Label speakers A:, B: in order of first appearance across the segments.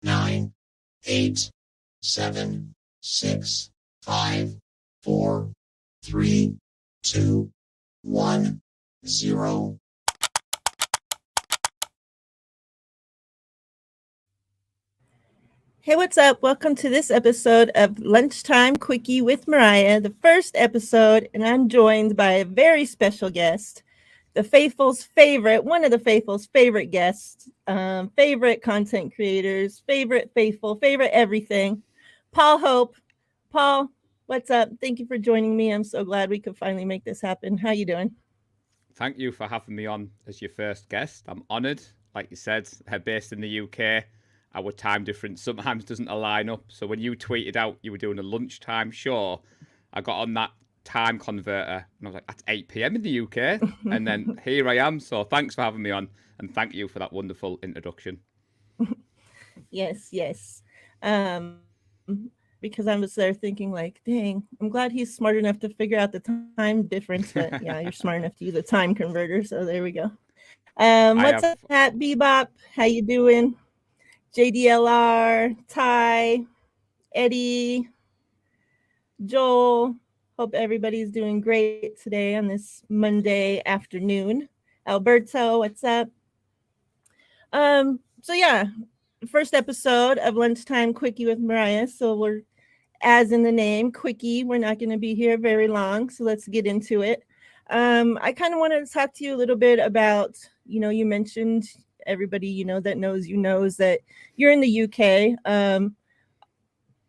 A: 9, 8, 7, 6, 5, 4, 3, 2, 1, 0.
B: Hey, what's up? Welcome to this episode of Lunchtime Quickie with Miriah, the first episode, and I'm joined by a very special guest, the Faithful's favorite, one of the Faithful's favorite guests, favorite content creators, favorite Faithful, favorite everything, Paul Hope. Paul, what's up? Thank you for joining me. I'm so glad we could finally make this happen. How you doing?
C: Thank you for having me on as your first guest. I'm honoured. Like you said, based in the UK. Our time difference sometimes doesn't align up. So when you tweeted out you were doing a lunchtime show, I got on that time converter and I was like, that's 8 p.m. in the UK. And then here I am. So thanks for having me on and thank you for that wonderful introduction.
B: Yes. Um, because I was there thinking, like, dang, I'm glad he's smart enough to figure out the time difference. But yeah, you're smart enough to use a time converter. So there we go.
C: I
B: What's
C: have
B: up, Pat Bebop? How you doing? JDLR, Ty, Eddie, Joel. Hope everybody's doing great today on this Monday afternoon. Alberto, what's up? So yeah, first episode of Lunchtime Quickie with Miriah. So we're, as in the name, Quickie. We're not going to be here very long, so let's get into it. I kind of wanted to talk to you a little bit about, you mentioned everybody, that knows you knows that you're in the UK.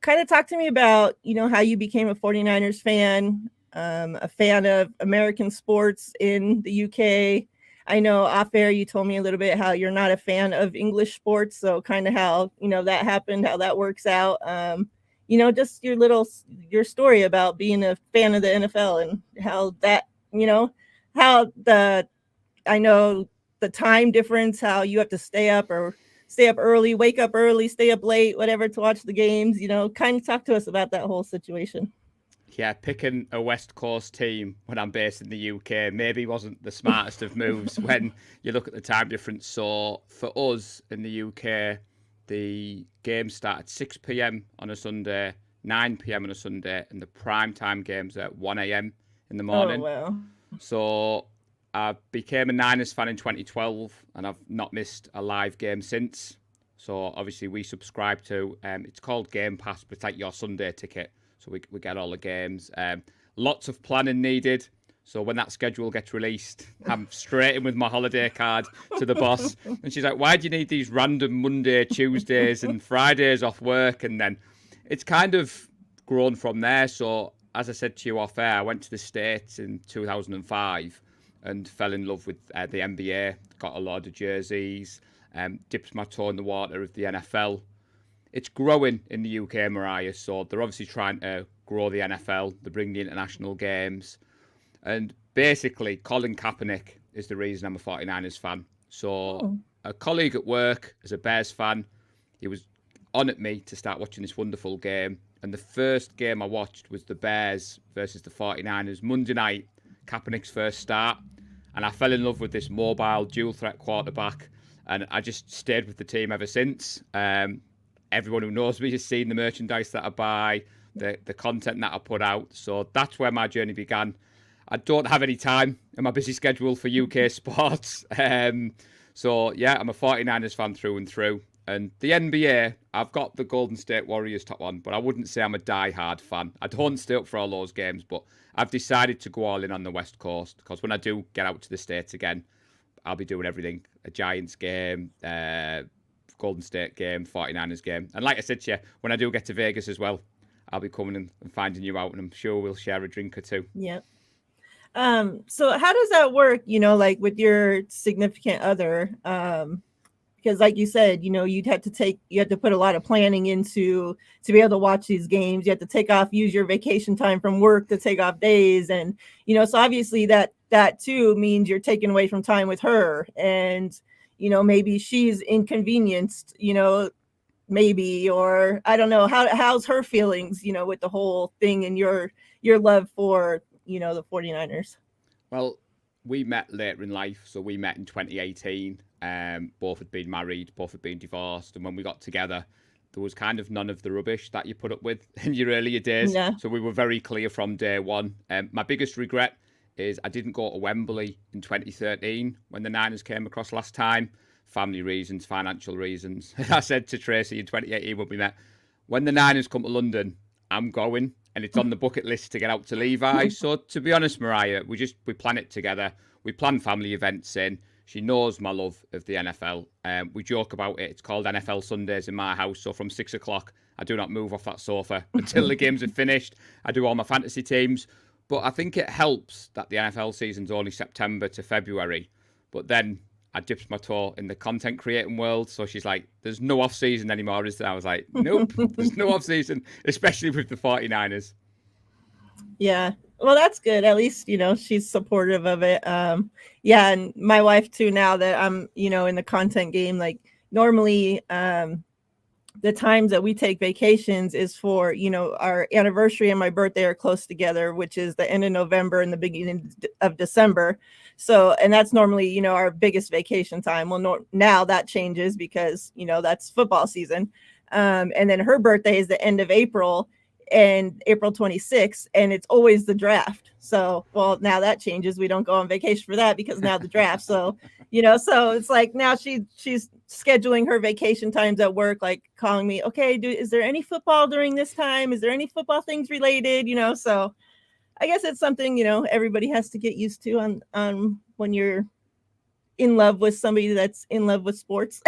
B: Kind of talk to me about, how you became a 49ers fan, a fan of American sports in the UK. I know off air you told me a little bit how you're not a fan of English sports, so kind of how, that happened, how that works out. Just your story about being a fan of the NFL and how that, how the I know the time difference, how you have to stay up early, wake up early, stay up late, whatever, to watch the games. Kind of talk to us about that whole situation.
C: Yeah, picking a West Coast team when I'm based in the UK maybe wasn't the smartest of moves when you look at the time difference. So for us in the UK, the games start at 6 p.m. on a Sunday, 9 p.m. on a Sunday, and the prime time games are at 1 a.m. in the
B: Oh,
C: morning.
B: wow.
C: So I became a Niners fan in 2012, and I've not missed a live game since. So obviously we subscribe to, it's called Game Pass, but it's like your Sunday ticket. So we get all the games. Lots of planning needed. So when that schedule gets released, I'm straight in with my holiday card to the boss. And she's like, why do you need these random Monday, Tuesdays and Fridays off work? And then it's kind of grown from there. So as I said to you off air, I went to the States in 2005 and fell in love with the NBA. Got a lot of jerseys, dipped my toe in the water of the NFL. It's growing in the UK, Miriah, so they're obviously trying to grow the NFL. They bring the international games. And basically, Colin Kaepernick is the reason I'm a 49ers fan. So
B: Oh.
C: a colleague at work is a Bears fan. He was on at me to start watching this wonderful game. And the first game I watched was the Bears versus the 49ers, Monday night, Kaepernick's first start. And I fell in love with this mobile, dual threat quarterback. And I just stayed with the team ever since. Everyone who knows me has seen the merchandise that I buy, the content that I put out. So that's where my journey began. I don't have any time in my busy schedule for UK sports. So, yeah, I'm a 49ers fan through and through. And the NBA, I've got the Golden State Warriors top one, but I wouldn't say I'm a die-hard fan. I don't stay up for all those games, but I've decided to go all in on the West Coast because when I do get out to the States again, I'll be doing everything. A Giants game, Golden State game, 49ers game. And like I said to you, when I do get to Vegas as well, I'll be coming and finding you out, and I'm sure we'll share a drink or two.
B: Yeah. So how does that work, like with your significant other? Because like you said, you had to put a lot of planning into to be able to watch these games. You have to take off, use your vacation time from work to take off days. And, so obviously that too means you're taking away from time with her. And, maybe she's inconvenienced, maybe, or I don't know, how's her feelings, with the whole thing and your love for, the 49ers.
C: Well, we met later in life, so we met in 2018. Both had been married, both had been divorced. And when we got together, there was kind of none of the rubbish that you put up with in your earlier days.
B: Yeah.
C: So we were very clear from day one. My biggest regret is I didn't go to Wembley in 2013 when the Niners came across last time. Family reasons, financial reasons. I said to Tracy in 2018 when we met, when the Niners come to London, I'm going, and it's on the bucket list to get out to Levi. So to be honest, Miriah, we plan it together. We plan family events in. She knows my love of the NFL. We joke about it. It's called NFL Sundays in my house. So from 6 o'clock, I do not move off that sofa until the games are finished. I do all my fantasy teams. But I think it helps that the NFL season's only September to February. But then I dipped my toe in the content creating world. So she's like, there's no off season anymore, is there? I was like, nope, there's no off season, especially with the 49ers.
B: Yeah. Well, that's good. At least, she's supportive of it. Yeah. And my wife too, now that I'm, in the content game, like normally, the times that we take vacations is for, our anniversary and my birthday are close together, which is the end of November and the beginning of December. So, and that's normally, our biggest vacation time. Well, now that changes because, that's football season. And then her birthday is the end of April and April 26th, and it's always the draft. So, well, now that changes. We don't go on vacation for that because now the draft. So, so it's like now she's scheduling her vacation times at work, like calling me, okay, is there any football during this time? Is there any football things related? So I guess it's something, everybody has to get used to on when you're in love with somebody that's in love with sports.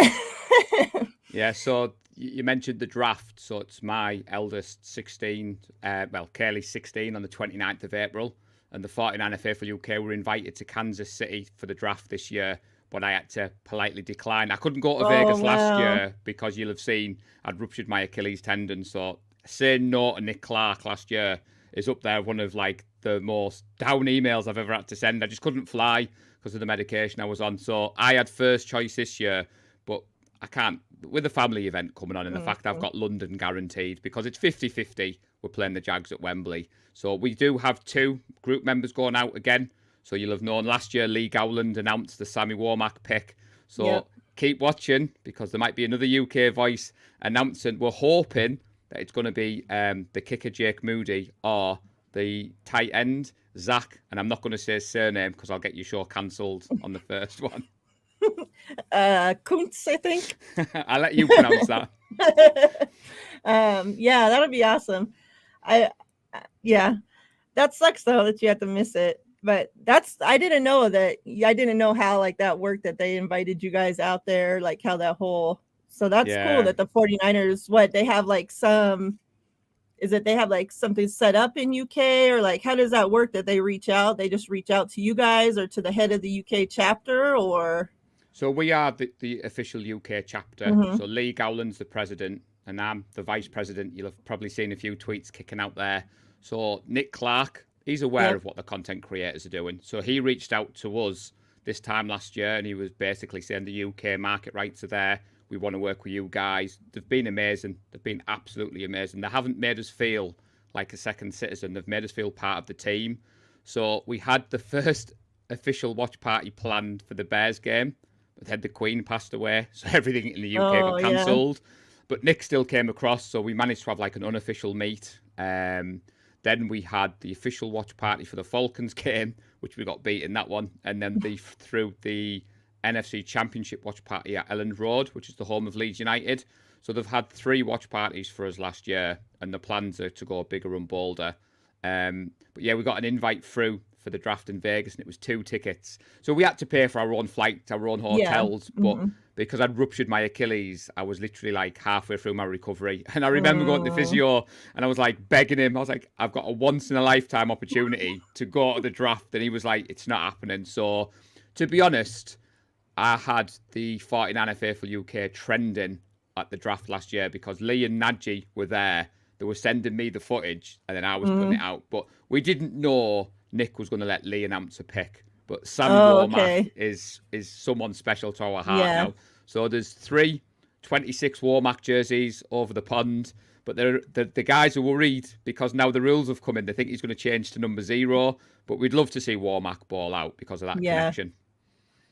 C: Yeah, so you mentioned the draft. So it's my eldest 16, Kaylee's 16 on the 29th of April. And the 49er Faithful UK were invited to Kansas City for the draft this year. But I had to politely decline. I couldn't go to Vegas last year because you'll have seen I'd ruptured my Achilles tendon. So saying no to Nick Clark last year is up there, one of like the most down emails I've ever had to send. I just couldn't fly because of the medication I was on. So I had first choice this year, but I can't, with the family event coming on and the fact I've got London guaranteed because it's 50-50. We're playing the Jags at Wembley. So we do have 2 group members going out again. So you'll have known last year Lee Gowland announced the Sammy Womack pick. So keep watching because there might be another UK voice announcing. We're hoping that it's going to be the kicker Jake Moody or the tight end Zach. And I'm not going to say his surname because I'll get your show cancelled on the first one.
B: Kuntz, I think.
C: I'll let you pronounce that.
B: Yeah, that'll be awesome. That sucks though that you have to miss it. But I didn't know how like that worked, that they invited you guys out there, like how that whole, so that's cool that the 49ers, they have like they have like something set up in UK, or like, how does that work that they reach out? They just reach out to you guys or to the head of the UK chapter, or?
C: So we are the official UK chapter. So Lee Gowland's the president and I'm the vice president. You'll have probably seen a few tweets kicking out there. So Nick Clark, he's aware of what the content creators are doing. So he reached out to us this time last year and he was basically saying the UK market rights are there. We want to work with you guys. They've been amazing. They've been absolutely amazing. They haven't made us feel like a second citizen. They've made us feel part of the team. So we had the first official watch party planned for the Bears game, but then the Queen passed away. So everything in the UK got cancelled. But Nick still came across. So we managed to have like an unofficial meet. Then we had the official watch party for the Falcons game, which we got beat in that one. And then through the NFC Championship watch party at Elland Road, which is the home of Leeds United. So they've had 3 watch parties for us last year, and the plans are to go bigger and bolder. But yeah, we got an invite through for the draft in Vegas, and it was 2 tickets. So we had to pay for our own flight, our own hotels, but because I'd ruptured my Achilles, I was literally like halfway through my recovery. And I remember going to the physio and I was like begging him. I was like, I've got a once in a lifetime opportunity to go to the draft. And he was like, it's not happening. So to be honest, I had the 49er Faithful UK trending at the draft last year because Lee and Nadji were there. They were sending me the footage and then I was putting it out. But we didn't know Nick was going to let Lee announce a pick. But Sammy Womack is someone special to our heart now. So there's 3 26 Womack jerseys over the pond. But the guys are worried because now the rules have come in. They think he's going to change to number 0. But we'd love to see Womack ball out because of that connection.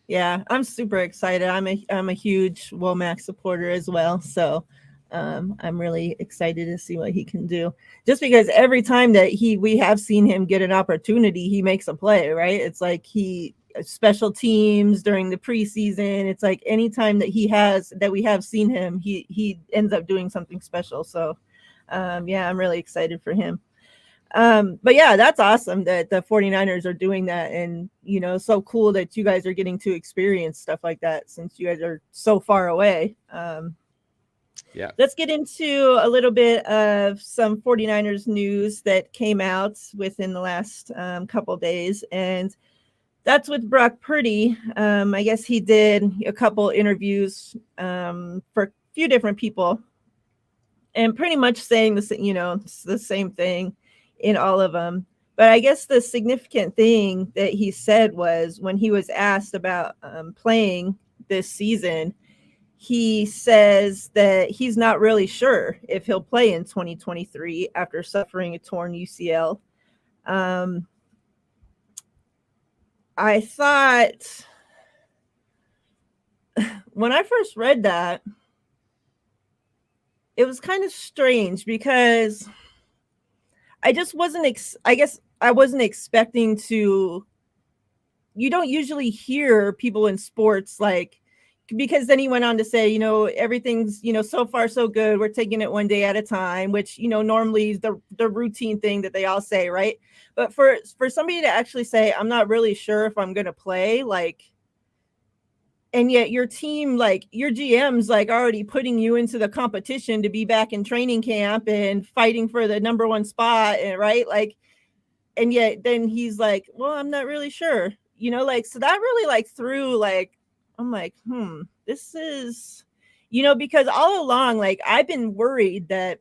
B: Yeah, I'm super excited. I'm a huge Womack supporter as well. So I'm really excited to see what he can do. Just because every time that we have seen him get an opportunity, he makes a play, right? It's like he special teams during the preseason. It's like anytime that we have seen him, he ends up doing something special. So yeah, I'm really excited for him. But yeah, that's awesome that the 49ers are doing that. And, so cool that you guys are getting to experience stuff like that since you guys are so far away.
C: Yeah.
B: Let's get into a little bit of some 49ers news that came out within the last couple days. And that's with Brock Purdy. I guess he did a couple interviews for a few different people and pretty much saying the same thing in all of them. But I guess the significant thing that he said was when he was asked about playing this season, he says that he's not really sure if he'll play in 2023 after suffering a torn UCL. I thought when I first read that, it was kind of strange because I just wasn't, I guess I wasn't expecting to. You don't usually hear people in sports because then he went on to say, everything's, so far so good. We're taking it one day at a time, which, normally is the routine thing that they all say, right? But for somebody to actually say, I'm not really sure if I'm going to play, and yet your team, your GM's already putting you into the competition to be back in training camp and fighting for the number one spot, and right? And yet then he's like, well, I'm not really sure, so that really threw I'm like, this is, because all along, I've been worried that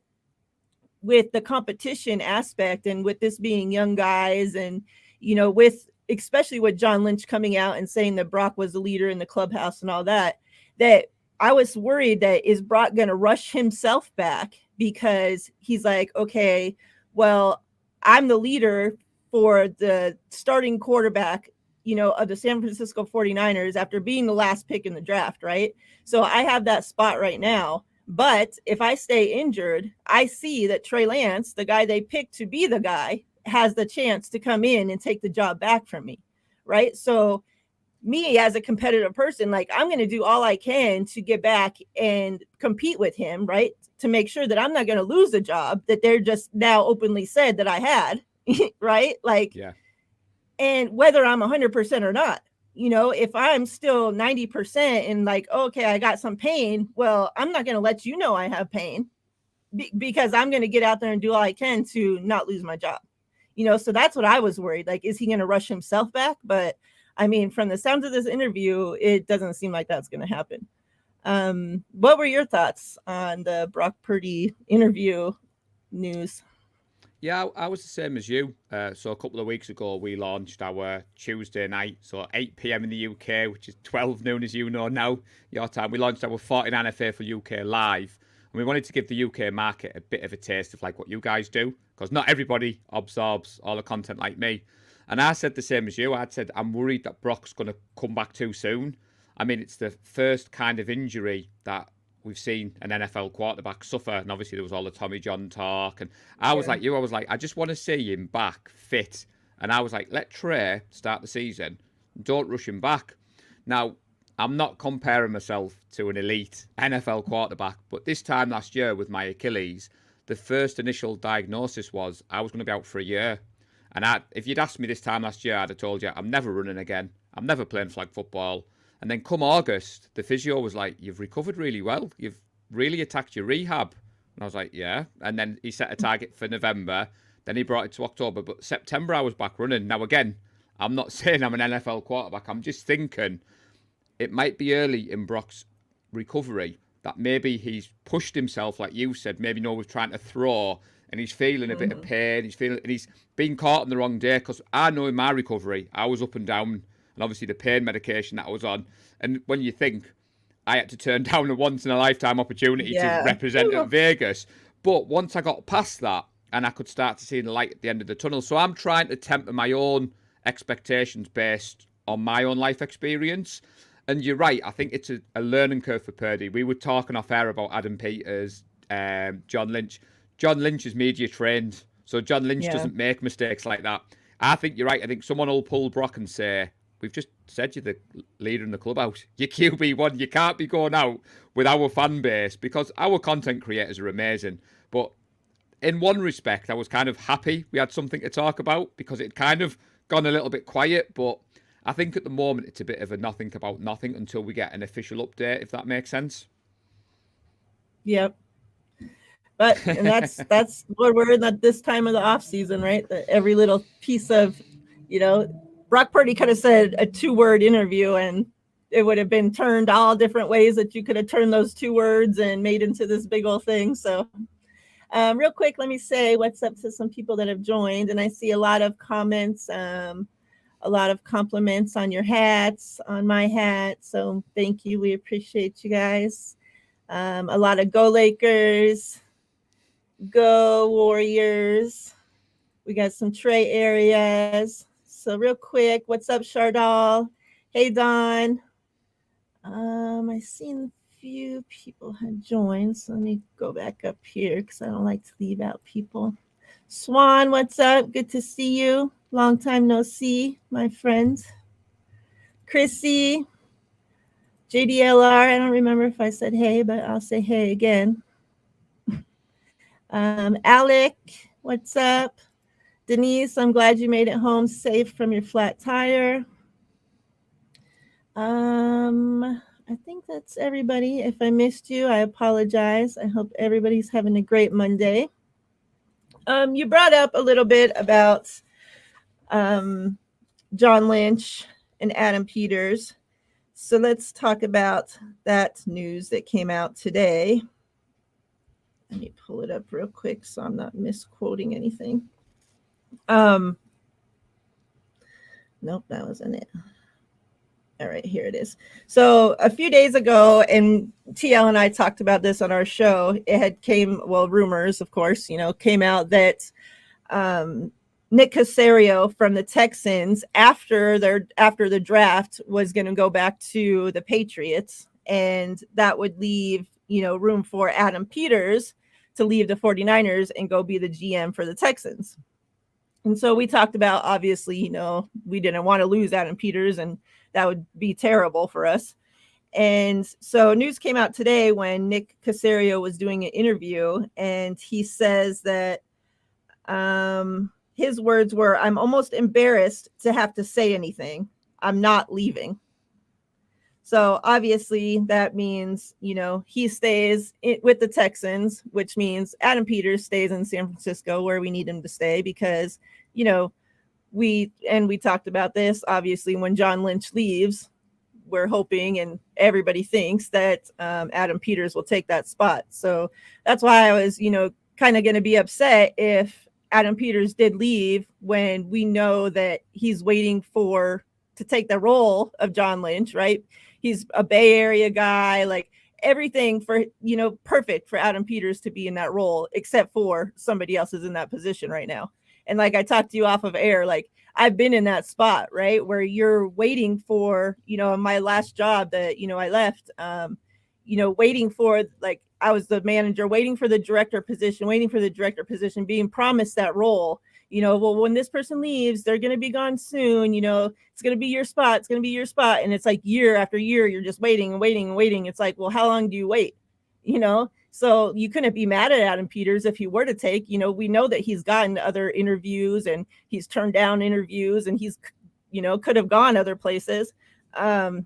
B: with the competition aspect and with this being young guys and, with especially with John Lynch coming out and saying that Brock was the leader in the clubhouse and all that I was worried that is Brock going to rush himself back because he's like, okay, well, I'm the leader for the starting quarterback, of the San Francisco 49ers after being the last pick in the draft, right? So I have that spot right now. But if I stay injured, I see that Trey Lance, the guy they picked to be the guy, has the chance to come in and take the job back from me, right? So me as a competitive person, I'm going to do all I can to get back and compete with him, right? To make sure that I'm not going to lose the job that they're just now openly said that I had, right?
C: Yeah.
B: And whether I'm 100% or not, if I'm still 90% and okay, I got some pain, well, I'm not going to let you know I have pain because I'm going to get out there and do all I can to not lose my job. So that's what I was worried. Is he going to rush himself back? But I mean, from the sounds of this interview, it doesn't seem like that's going to happen. What were your thoughts on the Brock Purdy interview news?
C: Yeah, I was the same as you. So a couple of weeks ago, we launched our Tuesday night, so 8 p.m. in the UK, which is 12 noon as you know now, your time. We launched our 49 for UK live, and we wanted to give the UK market a bit of a taste of what you guys do, because not everybody absorbs all the content like me. And I said the same as you. I said, I'm worried that Brock's going to come back too soon. I mean, it's the first kind of injury that we've seen an NFL quarterback suffer, and obviously there was all the Tommy John talk. And I was like you, I was like, I just want to see him back fit. And I was like, let Trey start the season. Don't rush him back. Now, I'm not comparing myself to an elite NFL quarterback, but this time last year with my Achilles, the first initial diagnosis was I was going to be out for a year. And if you'd asked me this time last year, I'd have told you I'm never running again. I'm never playing flag football. And then come August, the physio was like, you've recovered really well. You've really attacked your rehab. And I was like, yeah. And then he set a target for November. Then he brought it to October. But September, I was back running. Now, again, I'm not saying I'm an NFL quarterback. I'm just thinking it might be early in Brock's recovery that maybe he's pushed himself, like you said, maybe was trying to throw and he's feeling a bit of pain. And he's been caught on the wrong day because I know in my recovery, I was up and down. And obviously the pain medication that I was on. And when you think I had to turn down a once-in-a-lifetime opportunity to represent at Vegas. But once I got past that and I could start to see the light at the end of the tunnel. So I'm trying to temper my own expectations based on my own life experience. And you're right. I think it's a learning curve for Purdy. We were talking off air about Adam Peters, John Lynch. John Lynch is media trained, so John Lynch doesn't make mistakes like that. I think you're right. I think someone will pull Brock and say, we've just said you're the leader in the clubhouse. You're QB1. You can't be going out with our fan base, because our content creators are amazing. But in one respect, I was kind of happy we had something to talk about, because it kind of gone a little bit quiet. But I think at the moment it's a bit of a nothing about nothing until we get an official update, if that makes sense.
B: Yep. But and that's what we're in at this time of the off season, right? That every little piece of, Brock Purdy could have said a 2-word interview and it would have been turned all different ways that you could have turned those 2 words and made into this big old thing. So real quick, let me say what's up to some people that have joined. And I see a lot of comments, a lot of compliments on your hats, on my hat. So thank you. We appreciate you guys. A lot of go Lakers, go Warriors. We got some Trey areas. So real quick, what's up, Shardal? Hey, Don. I seen a few people had joined, so let me go back up here because I don't like to leave out people. Swan, what's up? Good to see you. Long time no see, my friend. Chrissy, JDLR. I don't remember if I said hey, but I'll say hey again. Alec, what's up? Denise, I'm glad you made it home safe from your flat tire. I think that's everybody. If I missed you, I apologize. I hope everybody's having a great Monday. You brought up a little bit about John Lynch and Adam Peters. So let's talk about that news that came out today. Let me pull it up real quick so I'm not misquoting anything. Nope, that wasn't it. All right, here it is. So a few days ago, and TL and I talked about this on our show, it had rumors, of course, came out that Nick Caserio from the Texans, after the draft, was going to go back to the Patriots, and that would leave, room for Adam Peters to leave the 49ers and go be the GM for the Texans. And so we talked about, obviously, we didn't want to lose Adam Peters, and that would be terrible for us. And so news came out today when Nick Caserio was doing an interview, and he says that his words were, "I'm almost embarrassed to have to say anything. I'm not leaving." So obviously that means, he stays with the Texans, which means Adam Peters stays in San Francisco where we need him to stay because, we talked about this, obviously, when John Lynch leaves, we're hoping and everybody thinks that Adam Peters will take that spot. So that's why I was, kind of going to be upset if Adam Peters did leave when we know that he's waiting to take the role of John Lynch, right? He's a Bay Area guy, like everything for, perfect for Adam Peters to be in that role, except for somebody else is in that position right now. And like I talked to you off of air, like I've been in that spot, right? Where you're waiting for, my last job that, I left, waiting for, like, I was the manager, waiting for the director position, being promised that role. Well, when this person leaves, they're going to be gone soon. It's going to be your spot. It's going to be your spot. And it's like year after year, you're just waiting and waiting and waiting. It's like, well, how long do you wait? So you couldn't be mad at Adam Peters if he were to take, we know that he's gotten other interviews and he's turned down interviews and he's, could have gone other places. But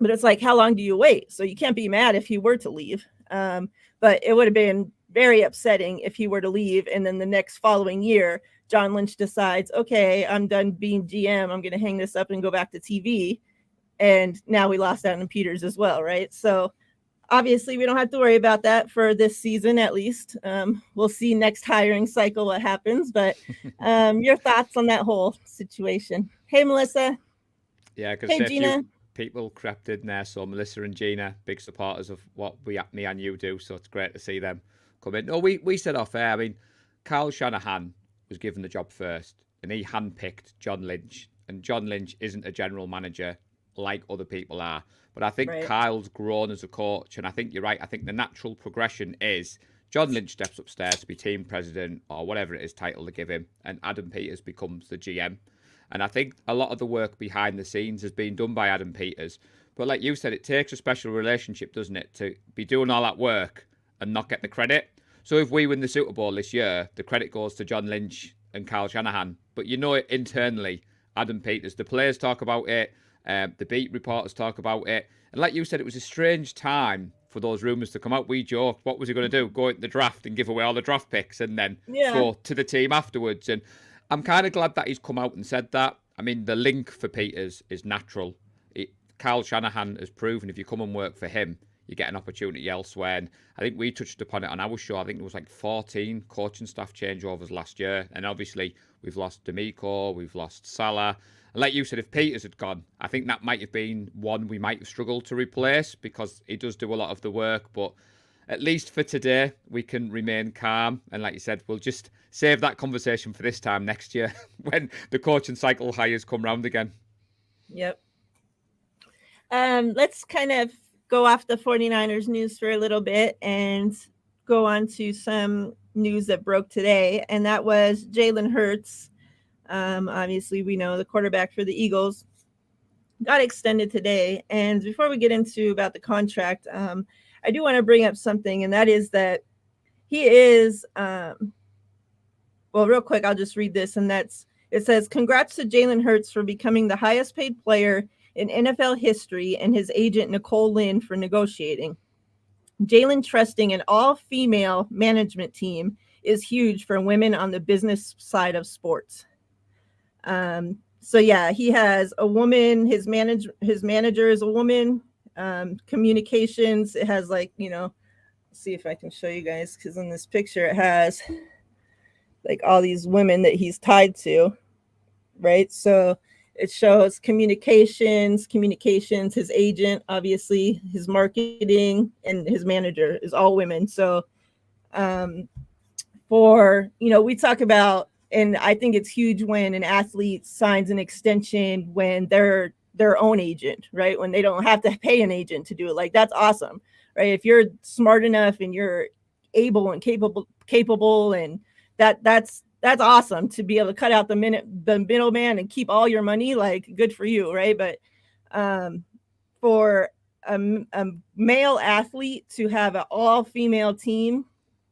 B: it's like, how long do you wait? So you can't be mad if he were to leave. But it would have been very upsetting if he were to leave. And then the next following year, John Lynch decides, okay, I'm done being GM. I'm going to hang this up and go back to TV. And now we lost Adam Peters as well, right? So obviously we don't have to worry about that for this season, at least. We'll see next hiring cycle what happens. But your thoughts on that whole situation? Hey, Melissa.
C: Yeah, because
B: hey, Gina.
C: People crept in there. So Melissa and Gina, big supporters of what me and you do. So it's great to see them come in. No, we said off air. I mean, Kyle Shanahan was given the job first, and he handpicked John Lynch and John Lynch isn't a general manager like other people are. But I think
B: Right.
C: Kyle's grown as a coach, and I think you're right. I think the natural progression is John Lynch steps upstairs to be team president or whatever it is title to give him, and Adam Peters becomes the GM. And I think a lot of the work behind the scenes has been done by Adam Peters. But like you said, it takes a special relationship, doesn't it, to be doing all that work and not get the credit. So if we win the Super Bowl this year, the credit goes to John Lynch and Kyle Shanahan. But you know it internally, Adam Peters. The players talk about it. The beat reporters talk about it. And like you said, it was a strange time for those rumours to come out. We joked, what was he going to do? Go into the draft and give away all the draft picks and then go to the team afterwards. And I'm kind of glad that he's come out and said that. I mean, the link for Peters is natural. Kyle Shanahan has proven if you come and work for him, you get an opportunity elsewhere. And I think we touched upon it on our show. I think there was like 14 coaching staff changeovers last year. And obviously, we've lost D'Amico, we've lost Salah. And like you said, if Peters had gone, I think that might have been one we might have struggled to replace because he does do a lot of the work. But at least for today, we can remain calm. And like you said, we'll just save that conversation for this time next year when the coaching cycle hires come round again.
B: Yep. Let's kind of go off the 49ers news for a little bit and go on to some news that broke today. And that was Jalen Hurts. Obviously, we know the quarterback for the Eagles got extended today. And before we get into about the contract, I do want to bring up something, and that is that he is, well, real quick, I'll just read this. And it says, congrats to Jalen Hurts for becoming the highest paid player in NFL history and his agent, Nicole Lynn, for negotiating. Jalen trusting an all-female management team is huge for women on the business side of sports. So yeah, he has a woman, his manager is a woman, communications. It has like, see if I can show you guys. Cause in this picture, it has like all these women that he's tied to. Right. So it shows communications, his agent, obviously his marketing, and his manager is all women. So, we talk about, and I think it's huge when an athlete signs an extension when they're their own agent, right? When they don't have to pay an agent to do it. Like, that's awesome, right? If you're smart enough and you're able and capable, and that's awesome to be able to cut out the middleman and keep all your money. Like, good for you, right? But for a male athlete to have an all-female team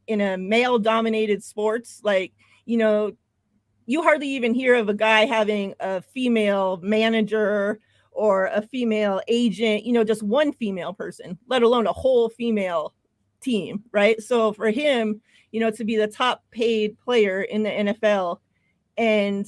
B: in a male-dominated sports, like, you hardly even hear of a guy having a female manager or a female agent, just one female person, let alone a whole female team, right? So for him, to be the top paid player in the NFL and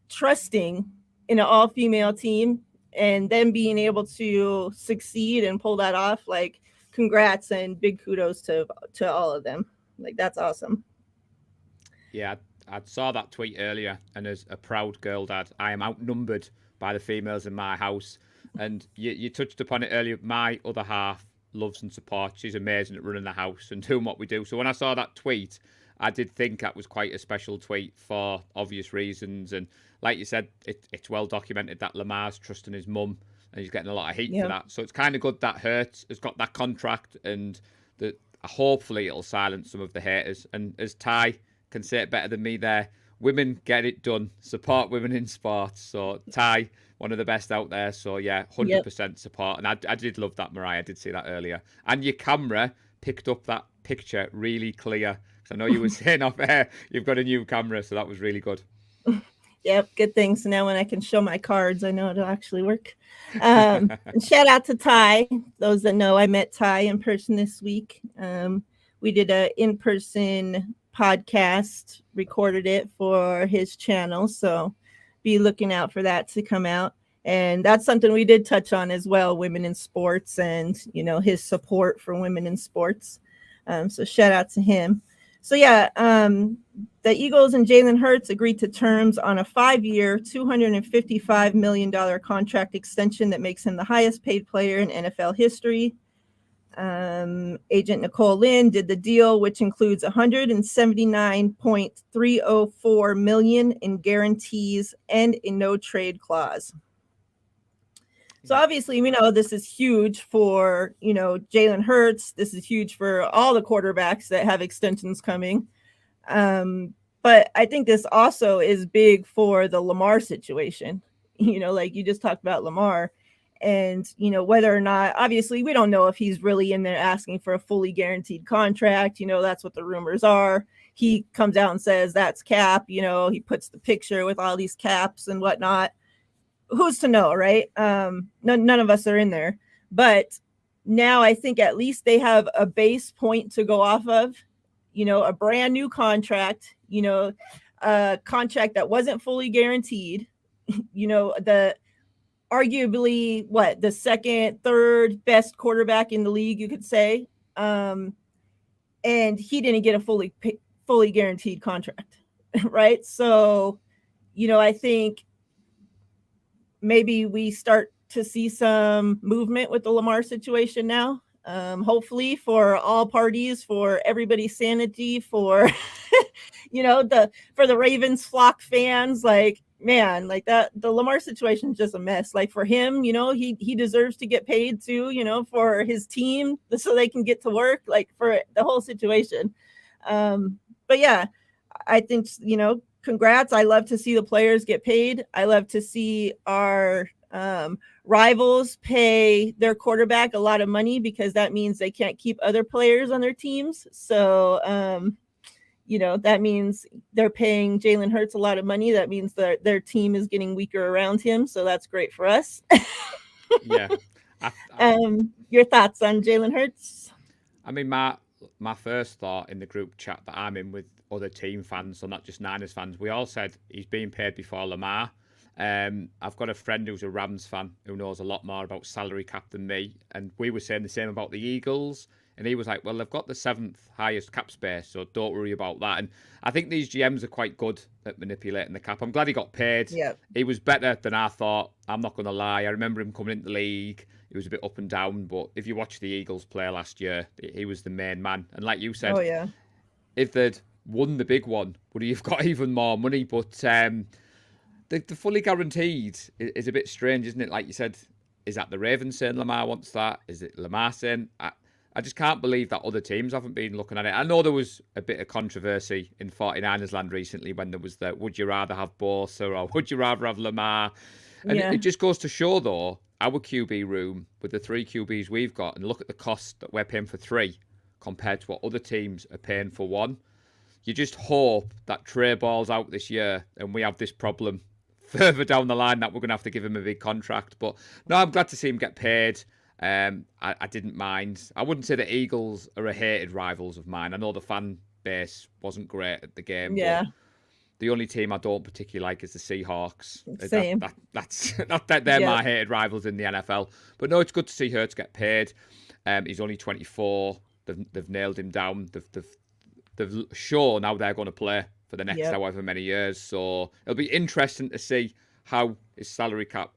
B: trusting in an all-female team and then being able to succeed and pull that off, like, congrats and big kudos to all of them. Like, that's awesome.
C: Yeah, I saw that tweet earlier, and as a proud girl dad, I am outnumbered by the females in my house. And you touched upon it earlier. My other half loves and supports. She's amazing at running the house and doing what we do. So when I saw that tweet, I did think that was quite a special tweet for obvious reasons. And like you said, it's well documented that Lamar's trusting his mum, and he's getting a lot of heat for that. So it's kind of good that Hurts has got that contract, and that hopefully it'll silence some of the haters. And as Ty can say it better than me there, women get it done. Support women in sports. So Ty, one of the best out there. So yeah, 100% support. And I did love that, Miriah. I did see that earlier. And your camera picked up that picture really clear. I know you were saying off air, you've got a new camera, so that was really good.
B: Yep, good thing. So now when I can show my cards, I know it'll actually work. And shout out to Ty. Those that know, I met Ty in person this week. We did an in-person podcast, recorded it for his channel, so be looking out for that to come out. And that's something we did touch on as well, women in sports, and his support for women in sports. So shout out to him. So yeah, the Eagles and Jalen Hurts agreed to terms on a 5-year, $255 million contract extension that makes him the highest paid player in NFL history. Agent Nicole Lynn did the deal, which includes $179.304 million in guarantees and a no trade clause. So obviously, we know this is huge for, Jalen Hurts. This is huge for all the quarterbacks that have extensions coming. But I think this also is big for the Lamar situation. Like you just talked about Lamar. And, whether or not, obviously, we don't know if he's really in there asking for a fully guaranteed contract. That's what the rumors are. He comes out and says that's cap. He puts the picture with all these caps and whatnot. Who's to know, right? None of us are in there. But now I think at least they have a base point to go off of, a brand new contract, a contract that wasn't fully guaranteed, the arguably the second, third best quarterback in the league, you could say. And he didn't get a fully guaranteed contract, right? So, I think maybe we start to see some movement with the Lamar situation now. Hopefully for all parties, for everybody's sanity, for for the Ravens flock fans, like, man, like that the Lamar situation is just a mess. Like for him, he deserves to get paid too, for his team so they can get to work, like for the whole situation. But yeah, I think, congrats. I love to see the players get paid. I love to see our rivals pay their quarterback a lot of money because that means they can't keep other players on their teams. So, that means they're paying Jalen Hurts a lot of money. That means their team is getting weaker around him. So that's great for us.
C: Yeah.
B: Your thoughts on Jalen Hurts?
C: I mean, my first thought in the group chat that I'm in with other team fans, so not just Niners fans, we all said he's being paid before Lamar. I've got a friend who's a Rams fan who knows a lot more about salary cap than me, and we were saying the same about the Eagles, and he was like, well, they've got the 7th highest cap space, so don't worry about that. And I think these GMs are quite good at manipulating the cap. I'm glad he got paid.
B: Yep.
C: He was better than I thought. I'm not going to lie. I remember him coming into the league. He was a bit up and down, but if you watch the Eagles play last year, he was the main man. And like you said, if they'd won the big one, would he have got even more money? But the fully guaranteed is a bit strange, isn't it? Like you said, is that the Ravens saying Lamar wants that? Is it Lamar saying? I just can't believe that other teams haven't been looking at it. I know there was a bit of controversy in 49ers land recently when there was the would you rather have Bosa or would you rather have Lamar? And it just goes to show, though, our QB room with the 3 QBs we've got, and look at the cost that we're paying for 3 compared to what other teams are paying for 1. You just hope that Trey balls out this year and we have this problem further down the line that we're going to have to give him a big contract. But no, I'm glad to see him get paid. I didn't mind. I wouldn't say the Eagles are a hated rivals of mine. I know the fan base wasn't great at the game.
B: Yeah.
C: But the only team I don't particularly like is the Seahawks.
B: Same.
C: They're my hated rivals in the NFL. But no, it's good to see Hurts get paid. He's only 24. They've nailed him down. They've shown how they're going to play for the next however many years. So it'll be interesting to see how his salary cap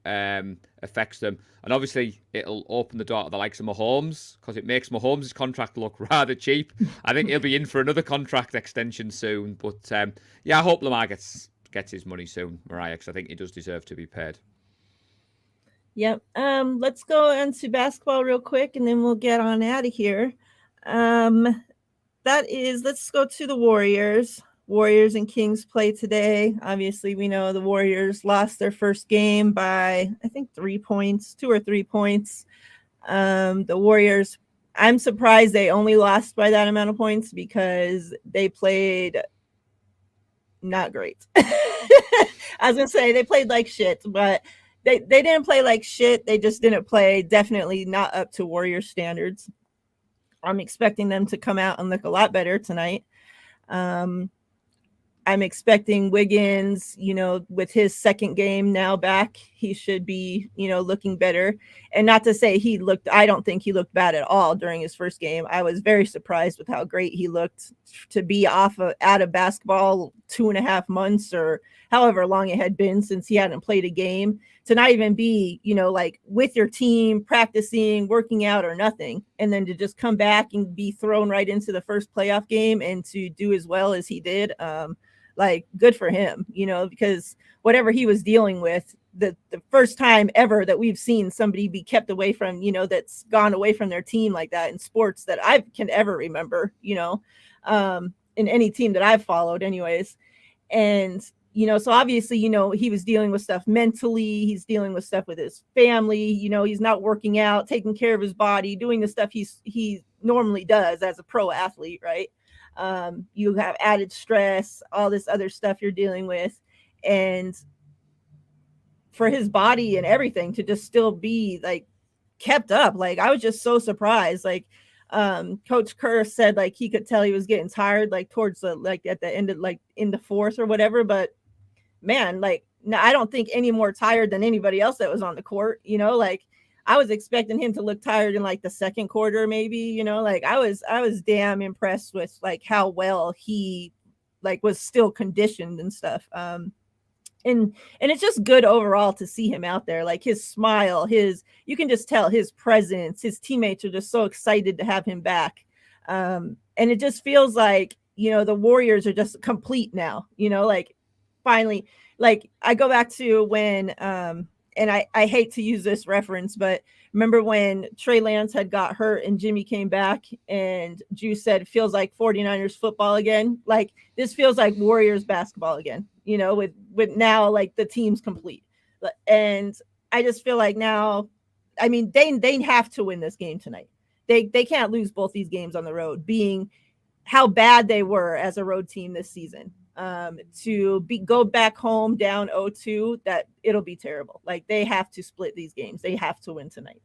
C: affects them. And obviously, it'll open the door to the likes of Mahomes because it makes Mahomes' contract look rather cheap. I think he'll be in for another contract extension soon. But I hope Lamar gets his money soon, Miriah, because I think he does deserve to be paid.
B: Yep. Let's go into basketball real quick, and then we'll get on out of here. Let's go to the Warriors. Warriors and Kings play today. Obviously, we know the Warriors lost their first game by, I think, 2 or 3 points. The Warriors, I'm surprised they only lost by that amount of points because they played not great. I was going to say they played like shit, but they didn't play like shit. They just didn't play, definitely not up to Warrior standards. I'm expecting them to come out and look a lot better tonight. I'm expecting Wiggins, with his second game now back, he should be, looking better. And not to say I don't think he looked bad at all during his first game. I was very surprised with how great he looked to be out of basketball 2.5 months or however long it had been since he hadn't played a game, to not even be, like with your team, practicing, working out or nothing. And then to just come back and be thrown right into the first playoff game and to do as well as he did. Like, good for him, because whatever he was dealing with, the first time ever that we've seen somebody be kept away from, that's gone away from their team like that in sports that I can ever remember, in any team that I've followed anyways. And, so obviously, he was dealing with stuff mentally, he's dealing with stuff with his family, he's not working out, taking care of his body, doing the stuff he normally does as a pro athlete, right? You have added stress, all this other stuff you're dealing with. And for his body and everything to just still be like kept up, like I was just so surprised. Like Coach Kerr said, like he could tell he was getting tired, like towards the at the end of in the fourth or whatever. But man, like no, I don't think any more tired than anybody else that was on the court. Like I was expecting him to look tired in like the second quarter, maybe, like I was damn impressed with like how well he like was still conditioned and stuff. And it's just good overall to see him out there, like his smile, you can just tell his presence, his teammates are just so excited to have him back. And it just feels like, the Warriors are just complete now, like finally, like I go back to when, and I hate to use this reference, but remember when Trey Lance had got hurt and Jimmy came back and Juice said, it feels like 49ers football again. Like this feels like Warriors basketball again, with now like the team's complete. And I just feel like now, I mean, they have to win this game tonight. They can't lose both these games on the road, being how bad they were as a road team this season. To go back home down 0-2, that it'll be terrible. Like they have to split these games. They have to win tonight.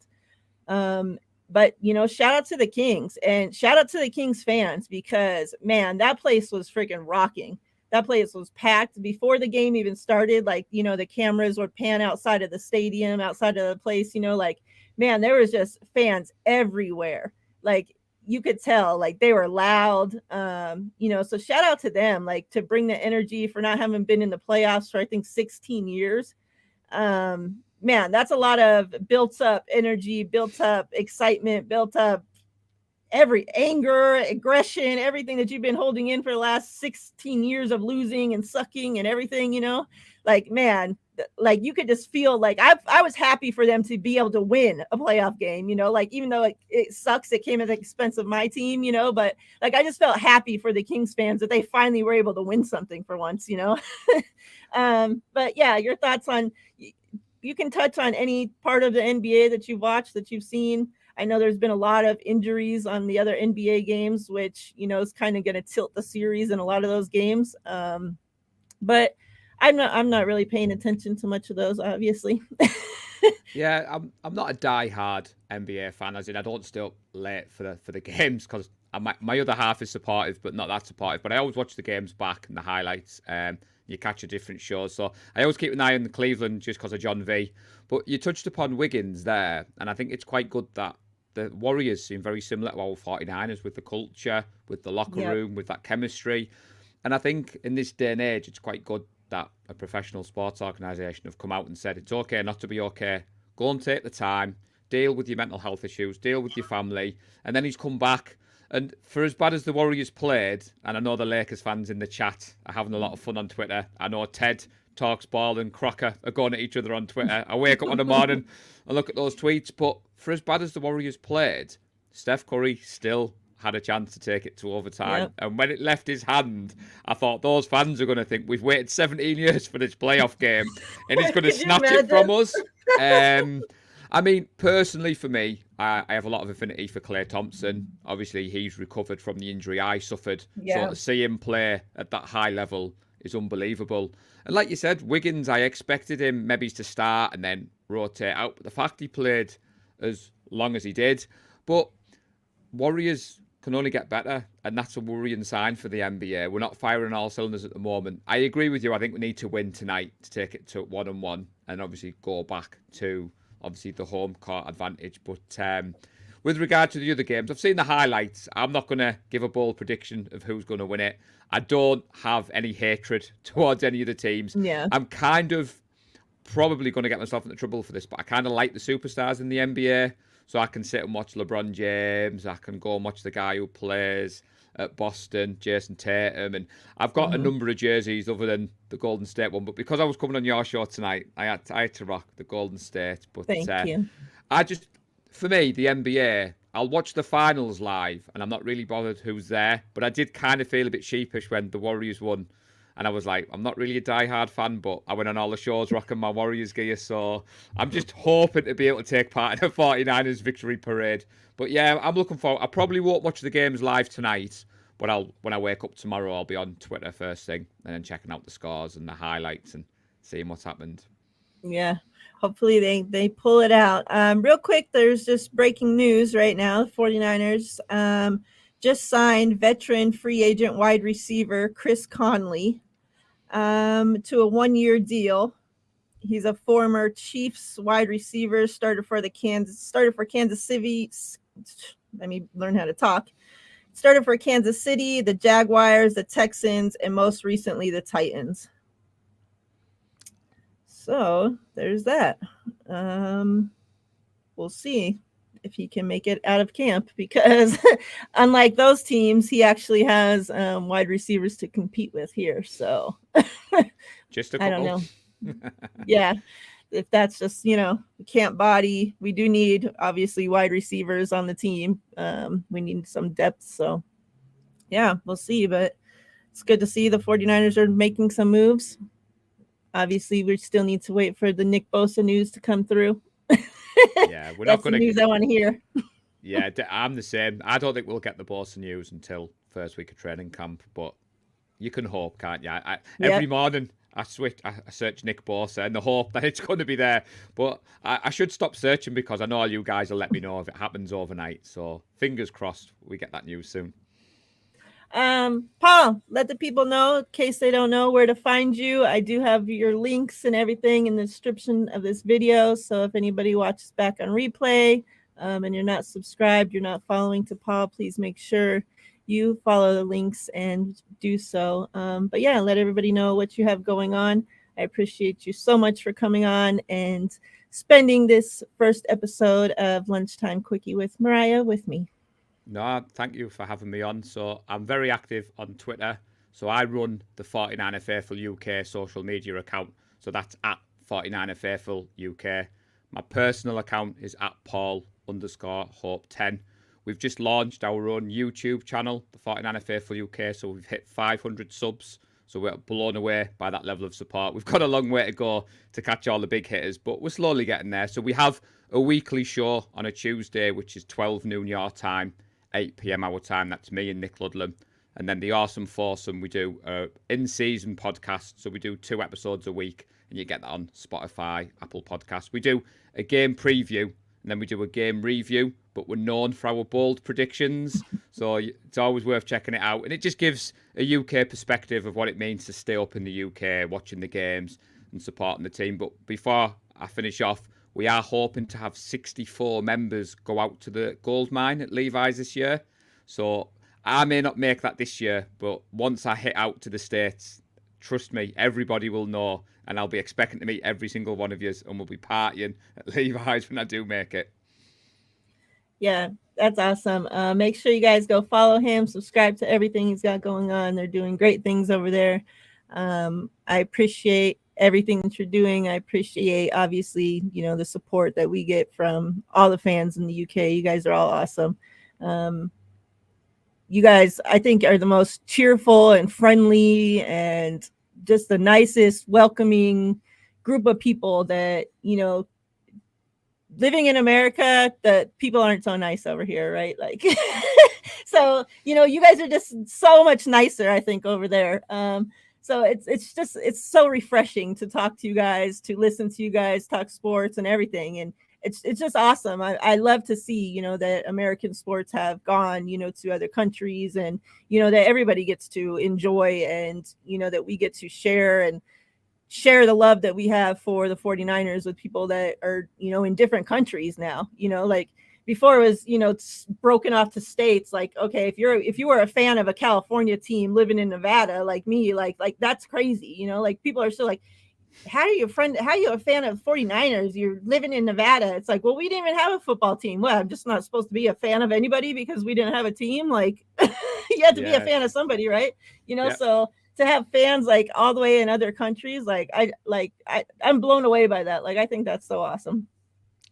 B: But shout out to the Kings and shout out to the Kings fans, because man, that place was freaking rocking. That place was packed before the game even started. Like, the cameras would pan outside of the stadium, outside of the place, like, man, there was just fans everywhere. Like, you could tell like they were loud, so shout out to them, like to bring the energy for not having been in the playoffs for I think 16 years. Man, that's a lot of built up energy, built up excitement, built up every anger, aggression, everything that you've been holding in for the last 16 years of losing and sucking and everything, like, man, like you could just feel like I was happy for them to be able to win a playoff game, like even though it sucks, it came at the expense of my team, but like I just felt happy for the Kings fans that they finally were able to win something for once, but yeah, your thoughts on, you can touch on any part of the NBA that you've watched, that you've seen. I know there's been a lot of injuries on the other NBA games, which, is kind of going to tilt the series in a lot of those games. But I'm not really paying attention to much of those, obviously.
C: Yeah, I'm not a die-hard NBA fan, as in I don't stay up late for the games, because my other half is supportive, but not that supportive. But I always watch the games back and the highlights. You catch a different shows. So I always keep an eye on Cleveland just because of John V. But you touched upon Wiggins there, and I think it's quite good that the Warriors seem very similar to our 49ers with the culture, with the locker room, with that chemistry. And I think in this day and age, it's quite good that a professional sports organisation have come out and said it's okay not to be okay. Go and take the time, deal with your mental health issues, deal with your family. And then he's come back. And for as bad as the Warriors played, and I know the Lakers fans in the chat are having a lot of fun on Twitter. I know Ted, Talksball and Crocker are going at each other on Twitter. I wake up in the morning and look at those tweets. But for as bad as the Warriors played, Steph Curry still had a chance to take it to overtime. Yep. And when it left his hand, I thought those fans are going to think we've waited 17 years for this playoff game and he's going to snatch it from us. I mean, personally for me, I have a lot of affinity for Klay Thompson. Obviously, he's recovered from the injury I suffered. Yeah. So to see him play at that high level is unbelievable. And like you said, Wiggins, I expected him maybe to start and then rotate out. But the fact he played as long as he did. But Warriors can only get better, and that's a worrying sign for the NBA. We're not firing all cylinders at the moment. I agree with you. I think we need to win tonight to take it to 1-1, and obviously go back to obviously the home court advantage. But with regard to the other games, I've seen the highlights. I'm not going to give a bold prediction of who's going to win it. I don't have any hatred towards any of the teams.
B: Yeah.
C: I'm kind of probably going to get myself into trouble for this, but I kind of like the superstars in the NBA. So I can sit and watch LeBron James. I can go and watch the guy who plays at Boston, Jason Tatum. And I've got a number of jerseys other than the Golden State one. But because I was coming on your show tonight, I had to rock the Golden State. But
B: Thank you.
C: For me, the NBA, I'll watch the finals live, and I'm not really bothered who's there. But I did kind of feel a bit sheepish when the Warriors won. And I was like, I'm not really a diehard fan, but I went on all the shows rocking my Warriors gear. So I'm just hoping to be able to take part in the 49ers victory parade. But yeah, I'm looking forward. I probably won't watch the games live tonight, but when I wake up tomorrow, I'll be on Twitter first thing and then checking out the scores and the highlights and seeing what's happened.
B: Yeah. Hopefully they pull it out. Real quick, there's just breaking news right now. 49ers just signed veteran free agent wide receiver Chris Conley to a 1-year deal. He's a former Chiefs wide receiver, started for Kansas City. Let me learn how to talk. Started for Kansas City, the Jaguars, the Texans, and most recently the Titans. So there's that. We'll see if he can make it out of camp, because unlike those teams, he actually has wide receivers to compete with here. So
C: just a couple.
B: I don't know. Yeah, if that's just, camp body, we do need obviously wide receivers on the team. We need some depth. So yeah, we'll see. But it's good to see the 49ers are making some moves. Obviously, we still need to wait for the Nick Bosa news to come through.
C: Yeah, we're not going to.
B: News I want to hear.
C: Yeah, I'm the same. I don't think we'll get the Bosa news until first week of training camp, but you can hope, can't you? Every morning I search Nick Bosa in the hope that it's going to be there. But I should stop searching, because I know all you guys will let me know if it happens overnight. So fingers crossed we get that news soon.
B: Paul, let the people know, in case they don't know where to find you. I do have your links and everything in the description of this video. So if anybody watches back on replay, and you're not subscribed, you're not following to Paul, please make sure you follow the links and do so. But yeah, let everybody know what you have going on. I appreciate you so much for coming on and spending this first episode of Lunchtime Quickie with Miriah with me.
C: No, thank you for having me on. So I'm very active on Twitter. So I run the 49er Faithful UK social media account. So that's at 49er Faithful UK. My personal account is at Paul_Hope10. We've just launched our own YouTube channel, the 49er Faithful UK. So we've hit 500 subs. So we're blown away by that level of support. We've got a long way to go to catch all the big hitters, but we're slowly getting there. So we have a weekly show on a Tuesday, which is 12 noon your time, 8 p.m. our time. That's me and Nick Ludlam. And then the Awesome Foursome, we do in-season podcast. So we do 2 episodes a week, and you get that on Spotify, Apple Podcasts. We do a game preview, and then we do a game review, but we're known for our bold predictions. So it's always worth checking it out. And it just gives a UK perspective of what it means to stay up in the UK, watching the games and supporting the team. But before I finish off, we are hoping to have 64 members go out to the gold mine at Levi's this year. So I may not make that this year, but once I hit out to the States, trust me, everybody will know. And I'll be expecting to meet every single one of you, and we'll be partying at Levi's when I do make it.
B: Yeah, that's awesome. Make sure you guys go follow him, subscribe to everything he's got going on. They're doing great things over there. I appreciate everything that you're doing. I appreciate, obviously, the support that we get from all the fans in the UK. You guys are all awesome. You guys, I think, are the most cheerful and friendly and just the nicest, welcoming group of people that, living in America, that people aren't so nice over here, right? Like, so, you guys are just so much nicer, I think, over there. So it's so refreshing to talk to you guys, to listen to you guys talk sports and everything. And it's just awesome. I love to see, you know, that American sports have gone, you know, to other countries, and, you know, that everybody gets to enjoy, and, you know, that we get to share the love that we have for the 49ers with people that are, you know, in different countries now. You know, like before it was, you know, broken off to states. Like, okay, if you were a fan of a California team living in Nevada like me, like that's crazy. You know, like people are still like, how are you a fan of 49ers? You're living in Nevada. It's like, well, we didn't even have a football team. Well, I'm just not supposed to be a fan of anybody because we didn't have a team. Like you have to be a fan of somebody, right? You know, so to have fans like all the way in other countries, like I'm blown away by that. Like I think that's so awesome.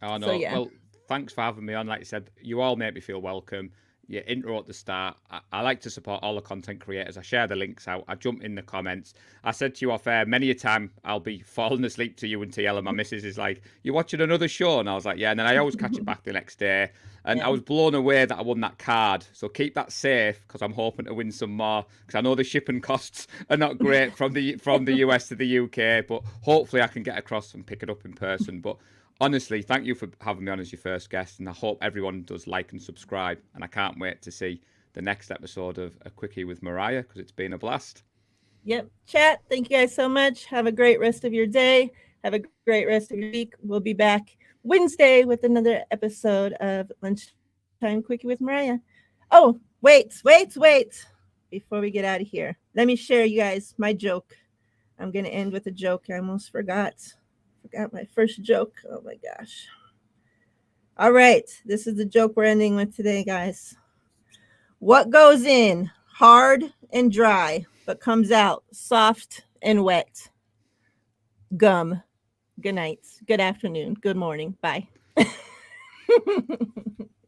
C: Oh no.
B: So, yeah.
C: Well, thanks for having me on. Like you said, you all make me feel welcome. Your intro at the start. I like to support all the content creators. I share the links out. I jump in the comments. I said to you off air, many a time I'll be falling asleep to you and TL, and my missus is like, "You watching another show?" And I was like, "Yeah." And then I always catch it back the next day. And I was blown away that I won that card. So keep that safe, because I'm hoping to win some more. Because I know the shipping costs are not great from the US to the UK, but hopefully I can get across and pick it up in person. But honestly, thank you for having me on as your first guest, and I hope everyone does like and subscribe. And I can't wait to see the next episode of A Quickie with Miriah, because it's been a blast.
B: Yep. Chat, thank you guys so much. Have a great rest of your day. Have a great rest of your week. We'll be back Wednesday with another episode of Lunchtime Quickie with Miriah. Oh, wait. Before we get out of here, let me share you guys my joke. I'm going to end with a joke. I almost forgot my first joke. Oh my gosh. All right. This is the joke we're ending with today, guys. What goes in hard and dry, but comes out soft and wet? Gum. Good night. Good afternoon. Good morning. Bye.